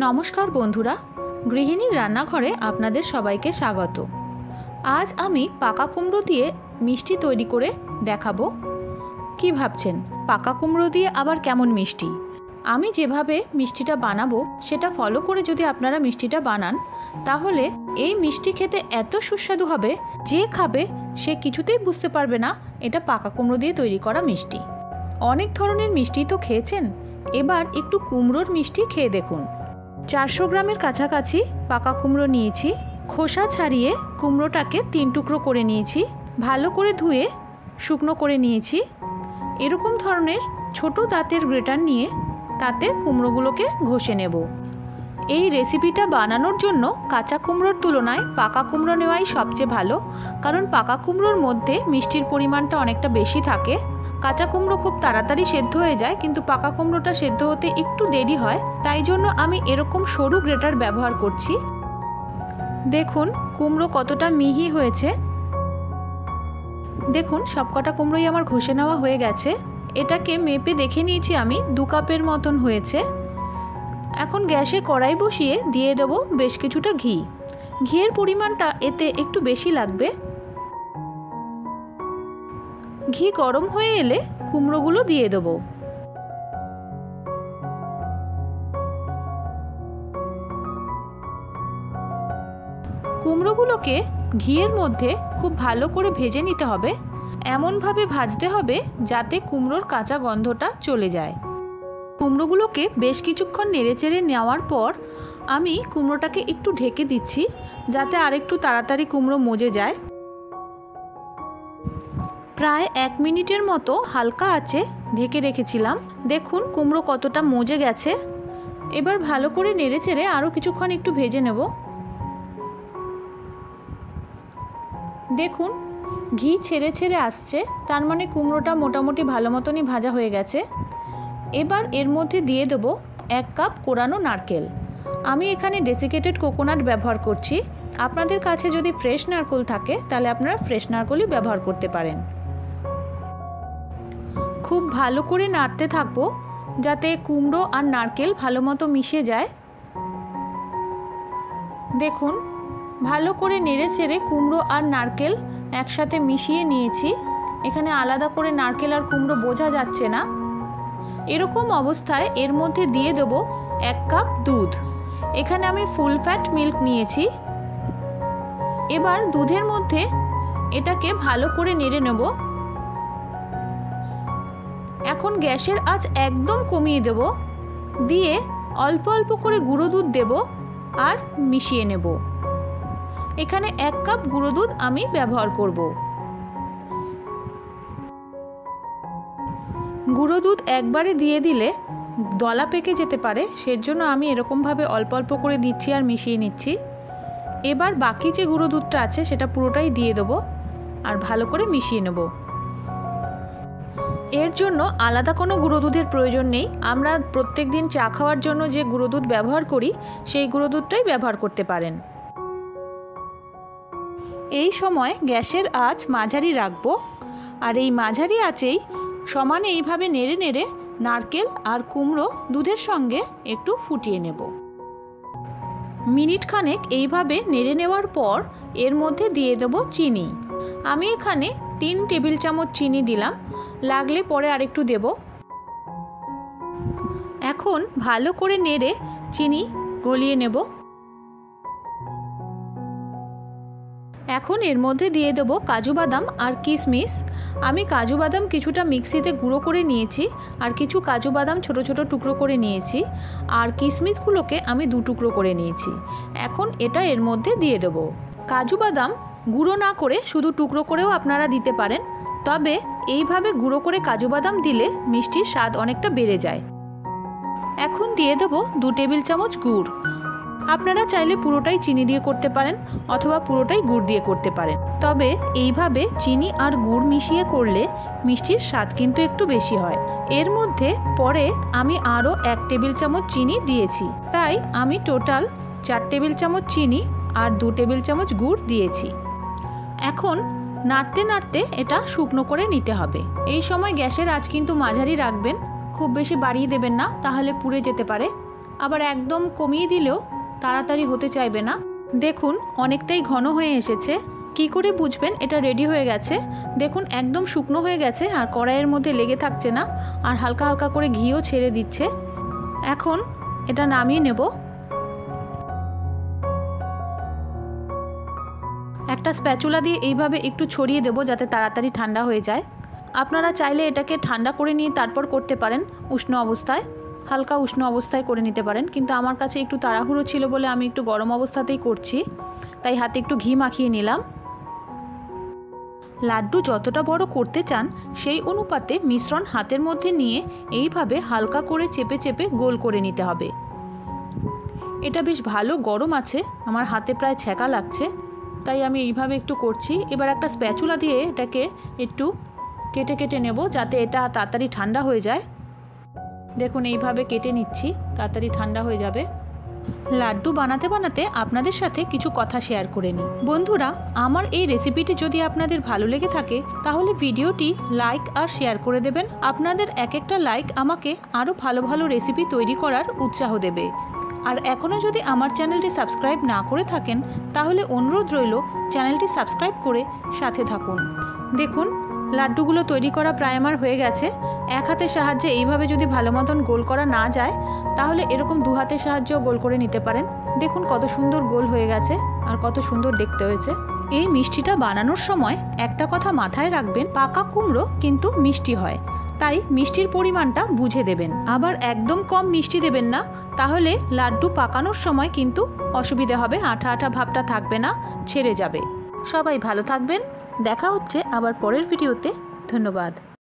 নমস্কার বন্ধুরা, গৃহিণীর রান্নাঘরে আপনাদের সবাইকে স্বাগত। আজ আমি পাকা কুমড়ো দিয়ে মিষ্টি তৈরি করে দেখাবো। কি ভাবছেন, পাকা কুমড়ো দিয়ে আবার কেমন মিষ্টি? আমি যেভাবে মিষ্টিটা বানাবো সেটা ফলো করে যদি আপনারা মিষ্টিটা বানান, তাহলে এই মিষ্টি খেতে এত সুস্বাদু হবে, যে খাবে সে কিছুতেই বুঝতে পারবে না এটা পাকা কুমড়ো দিয়ে তৈরি করা মিষ্টি। অনেক ধরনের মিষ্টি তো খেয়েছেন, এবার একটু কুমড়োর মিষ্টি খেয়ে দেখুন। 400 গ্রামের কাছাকাছি পাকা কুমড়ো নিয়েছি। খোসা ছাড়িয়ে কুমড়োটাকে 3 টুকরো করে নিয়েছি। ভালো করে ধুয়ে শুকনো করে নিয়েছি। এরকম ধরনের ছোট দাঁতের গ্রেটার নিয়ে তাতে কুমড়োগুলোকে ঘষে নেব। এই রেসিপিটা বানানোর জন্য কাঁচা কুমড়োর তুলনায় পাকা কুমড়ো নেওয়াই সবচেয়ে ভালো, কারণ পাকা কুমড়োর মধ্যে মিষ্টির পরিমাণটা অনেকটা বেশি থাকে। কাঁচা কুমড়ো খুব তাড়াতাড়ি সেদ্ধ হয়ে যায়, কিন্তু পাকা কুমড়োটা সেদ্ধ হতে একটু দেরি হয়। তাই জন্য আমি এরকম সরু গ্রেটার ব্যবহার করছি। দেখুন কুমড়ো কতটা মিহি হয়েছে। দেখুন সবকটা কুমড়োই আমার ঘষে নেওয়া হয়ে গেছে। এটাকে মেপে দেখে নিয়েছি আমি, 2 কাপের মতন হয়েছে। এখন গ্যাসে কড়াই বসিয়ে দিয়ে দেবো বেশ কিছুটা ঘি। ঘিয়ের পরিমাণটা এতে একটু বেশি লাগবে। ঘি গরম হয়ে এলে কুমড়োগুলো দিয়ে দেবো। কুমড়োগুলোকে ঘিয়ের মধ্যে খুব ভালো করে ভেজে নিতে হবে। এমনভাবে ভাজতে হবে যাতে কুমড়োর কাঁচা গন্ধটা চলে যায়। কুমড়োগুলোকে বেশ কিছুক্ষণ নেড়েচেড়ে নেওয়ার পর আমি কুমড়োটাকে একটু ঢেকে দিচ্ছি, যাতে আরেকটু তাড়াতাড়ি কুমড়ো মজে যায়। প্রায় 1 মিনিটের মতো হালকা আঁচে ঢেকে রেখেছিলাম। দেখুন কুমড়ো কতটা মজে গেছে। এবার ভালো করে নেড়েচেড়ে আরও কিছুক্ষণ একটু ভেজে নেব। দেখুন ঘি ছেড়ে ছেড়ে আসছে, তার মানে কুমড়োটা মোটামুটি ভালো মতনই ভাজা হয়ে গেছে। এবার এর মধ্যে দিয়ে দেবো 1 কাপ কোরানো নারকেল। আমি এখানে ডেসিকেটেড কোকোনাট ব্যবহার করছি। আপনাদের কাছে যদি ফ্রেশ নারকেল থাকে তাহলে আপনারা ফ্রেশ নারকেলই ব্যবহার করতে পারেন। খুব ভালো করে নাড়তে থাকবো যাতে কুমড়ো আর নারকেল ভালো মতো মিশে যায়। দেখুন ভালো করে নেড়ে চেড়ে কুমড়ো আর নারকেল একসাথে মিশিয়ে নিয়েছি। এখানে আলাদা করে নারকেল আর কুমড়ো বোঝা যাচ্ছে না। এরকম অবস্থায় এর মধ্যে দিয়ে দেবো 1 কাপ দুধ। এখানে আমি ফুল ফ্যাট মিল্ক নিয়েছি। এবার দুধের মধ্যে এটাকে ভালো করে নেড়ে নেব। এখন গ্যাসের আঁচ একদম কমিয়ে দেব, দিয়ে অল্প অল্প করে গুঁড়ো দুধ দেব আর মিশিয়ে নেব। এখানে 1 কাপ গুঁড়ো দুধ আমি ব্যবহার করব। গুঁড়ো দুধ একবারে দিয়ে দিলে দলা পেকে যেতে পারে, সেজন্য আমি এরকমভাবে অল্প অল্প করে দিচ্ছি আর মিশিয়ে নিচ্ছি। এবার বাকি যে গুঁড়ো দুধটা আছে সেটা পুরোটাই দিয়ে দেবো আর ভালো করে মিশিয়ে নেব। এর জন্য আলাদা কোনো গুঁড়ো দুধের প্রয়োজন নেই। আমরা প্রত্যেক দিন চা খাওয়ার জন্য যে গুঁড়ো দুধ ব্যবহার করি সেই গুঁড়ো দুধটাই ব্যবহার করতে পারেন। এই সময় গ্যাসের আঁচ মাঝারি রাখবো, আর এই মাঝারি আঁচেই সমানে এইভাবে নেড়ে নেড়ে নারকেল আর কুমড়ো দুধের সঙ্গে একটু ফুটিয়ে নেব। মিনিট খানেক এইভাবে নেড়ে নেওয়ার পর এর মধ্যে দিয়ে দেবো চিনি। আমি এখানে 3 টেবিল চামচ চিনি দিলাম, লাগলে পরে আরেকটু দেব। এখন ভালো করে নেড়ে চিনি গলিয়ে নেব। এখন এর মধ্যে দিয়ে দেবো কাজু বাদাম আর কিশমিশ। আমি কাজু বাদাম কিছুটা মিক্সিতে গুঁড়ো করে নিয়েছি, আর কিছু কাজু বাদাম ছোট ছোট টুকরো করে নিয়েছি, আর কিশমিশগুলোকে আমি 2 টুকরো করে নিয়েছি। এখন এটা এর মধ্যে দিয়ে দেবো। কাজু বাদাম গুঁড়ো না করে শুধু টুকরো করেও আপনারা দিতে পারেন, তবে এইভাবে গুঁড়ো করে কাজু বাদাম দিলে মিষ্টির স্বাদ অনেকটা বেড়ে যায়। এখন দিয়ে দেবো 2 টেবিল চামচ গুড়। আপনারা চাইলে পুরোটাই চিনি দিয়ে করতে পারেন অথবা পুরোটাই গুড় দিয়ে করতে পারেন, তবে এইভাবে চিনি আর গুড় মিশিয়ে করলে মিষ্টির স্বাদ কিন্তু একটু বেশি হয়। এর মধ্যে পরে আমি আরও 1 টেবিল চামচ চিনি দিয়েছি, তাই আমি টোটাল 4 টেবিল চামচ চিনি আর 2 টেবিল চামচ গুড় দিয়েছি। এখন নাড়তে নাড়তে এটা শুকনো করে নিতে হবে। এই সময় গ্যাসের আঁচ কিন্তু মাঝারি রাখবেন, খুব বেশি বাড়িয়ে দেবেন না, তাহলে পুড়ে যেতে পারে। আবার একদম কমিয়ে দিলেও তাড়াতাড়ি হতে চাইবে না। দেখুন অনেকটাই ঘন হয়ে এসেছে। কি করে বুঝবেন এটা রেডি হয়ে গেছে? দেখুন একদম শুকনো হয়ে গেছে আর কড়াইয়ের মধ্যে লেগে থাকছে না, আর হালকা হালকা করে ঘিও ছেড়ে দিচ্ছে। এখন এটা নামিয়ে নেব। একটা স্প্যাচুলা দিয়ে এইভাবে একটু ছড়িয়ে দেব যাতে তাড়াতাড়ি ঠান্ডা হয়ে যায়। আপনারা চাইলে এটাকে ঠান্ডা করে নিয়ে তারপর করতে পারেন, উষ্ণ অবস্থায়, হালকা উষ্ণ অবস্থায় করে নিতে পারেন। কিন্তু আমার কাছে একটু তাড়াহুড়ো ছিল বলে আমি একটু গরম অবস্থাতেই করছি, তাই হাতে একটু ঘি মাখিয়ে নিলাম। লাড্ডু যতটা বড় করতে চান সেই অনুপাতে মিশ্রণ হাতের মধ্যে নিয়ে এইভাবে হালকা করে চেপে চেপে গোল করে নিতে হবে। এটা বেশ ভালো গরম আছে, আমার হাতে প্রায় ছ্যাঁকা লাগছে, তাই আমি এইভাবে একটু করছি। এবার একটা স্প্যাচুলা দিয়ে এটাকে একটু কেটে কেটে নেব যাতে এটা তাড়াতাড়ি ঠান্ডা হয়ে যায়। দেখুন এইভাবে কেটে নিচ্ছি, তাড়াতাড়ি ঠান্ডা হয়ে যাবে। লাড্ডু বানাতে বানাতে আপনাদের সাথে কিছু কথা শেয়ার করে নিই। বন্ধুরা, আমার এই রেসিপিটি যদি আপনাদের ভালো লেগে থাকে তাহলে ভিডিওটি লাইক আর শেয়ার করে দেবেন। আপনাদের এক একটা লাইক আমাকে আরও ভালো ভালো রেসিপি তৈরি করার উৎসাহ দেবে। আর এখনও যদি আমার চ্যানেলটি সাবস্ক্রাইব না করে থাকেন তাহলে অনুরোধ রইল চ্যানেলটি সাবস্ক্রাইব করে সাথে থাকুন। দেখুন লাড্ডুগুলো তৈরি করা প্রায় আমার হয়ে গেছে। এক হাতের সাহায্যে এইভাবে যদি ভালো মতন গোল করা না যায় তাহলে এরকম দু হাতের সাহায্যেও গোল করে নিতে পারেন। দেখুন কত সুন্দর গোল হয়ে গেছে আর কত সুন্দর দেখতে হয়েছে। এই মিষ্টিটা বানানোর সময় একটা কথা মাথায় রাখবেন, পাকা কুমড়ো কিন্তু মিষ্টি হয়, তাই মিষ্টির পরিমাণটা বুঝে দেবেন। আবার একদম কম মিষ্টি দেবেন না, তাহলে লাড্ডু পাকানোর সময় কিন্তু অসুবিধা হবে, আঠা আঠা ভাবটা থাকবে না, ছেড়ে যাবে। সবাই ভালো থাকবেন, দেখা হচ্ছে আবার পরের ভিডিওতে। ধন্যবাদ।